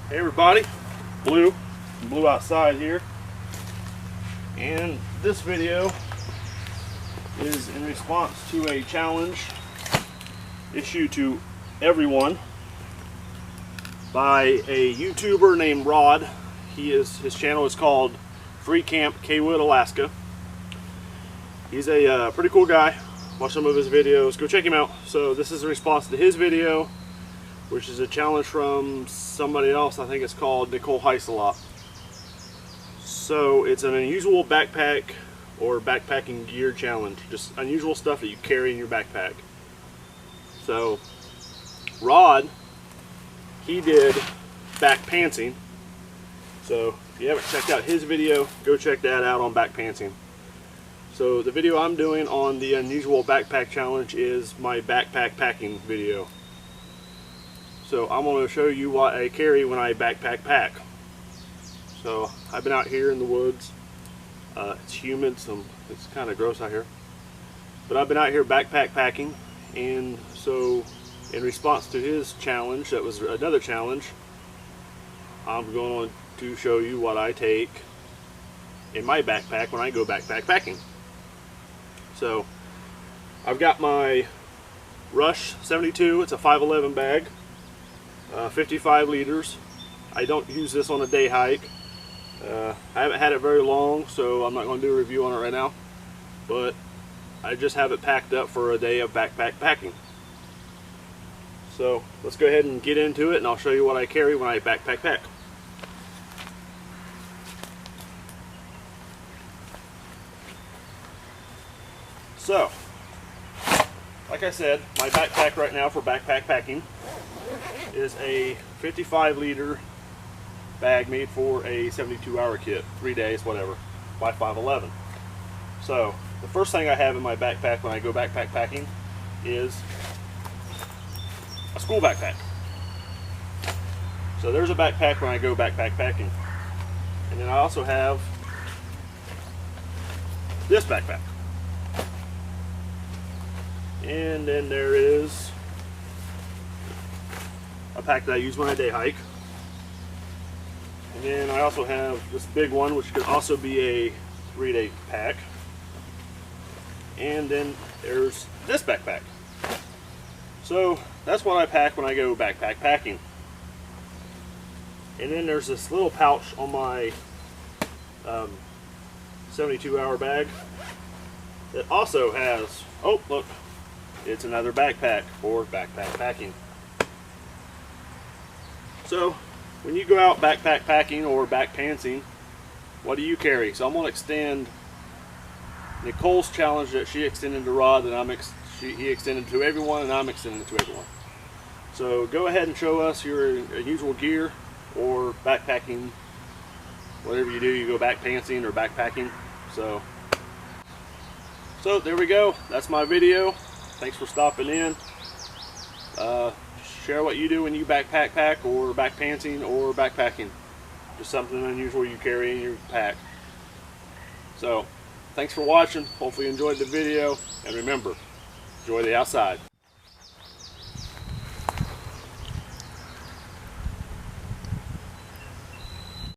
Hey everybody, Blue outside here, and this video is in response to a challenge issued to everyone by a YouTuber named Rod. His channel is called Freecamp, Caywood, Alaska. He's a pretty cool guy. Watch some of his videos, go check him out. So this is a response to his video, which is a challenge from somebody else. I think it's called Nicole Heiselop. So it's an unusual backpack or backpacking gear challenge, just unusual stuff that you carry in your backpack. So Rod, he did backpantsing. So if you haven't checked out his video, go check that out on backpantsing. So the video I'm doing on the unusual backpack challenge is my backpack packing video. So I'm going to show you what I carry when I backpack pack. So I've been out here in the woods. It's humid, it's kind of gross out here. But I've been out here backpack packing, and so in response to his challenge, that was another challenge, I'm going to show you what I take in my backpack when I go backpack packing. So I've got my Rush 72, it's a 511 bag. 55 liters. I don't use this on a day hike. I haven't had it very long, so I'm not going to do a review on it right now, but I just have it packed up for a day of backpack packing. So let's go ahead and get into it, and I'll show you what I carry when I backpack pack. So like I said, my backpack right now for backpack packing is a 55 liter bag made for a 72-hour kit, 3 days, whatever, by 511. So the first thing I have in my backpack when I go backpack packing is a school backpack. So there's a backpack when I go backpack packing. And then I also have this backpack. And then there is a pack that I use when I day hike. And then I also have this big one, which could also be a 3-day pack. And then there's this backpack. So that's what I pack when I go backpack packing. And then there's this little pouch on my 72-hour bag that also has, oh look, it's another backpack for backpack packing. So when you go out backpack packing or backpantsing, what do you carry? So I'm going to extend Nicole's challenge that she extended to Rod, and he extended to everyone, and I'm extending it to everyone. So go ahead and show us your unusual gear or backpacking, whatever you do. You go backpantsing or backpacking. So there we go. That's my video. Thanks for stopping in. Share what you do when you backpack pack or backpantsing or backpacking. Just something unusual you carry in your pack. So thanks for watching. Hopefully you enjoyed the video, and remember, enjoy the outside.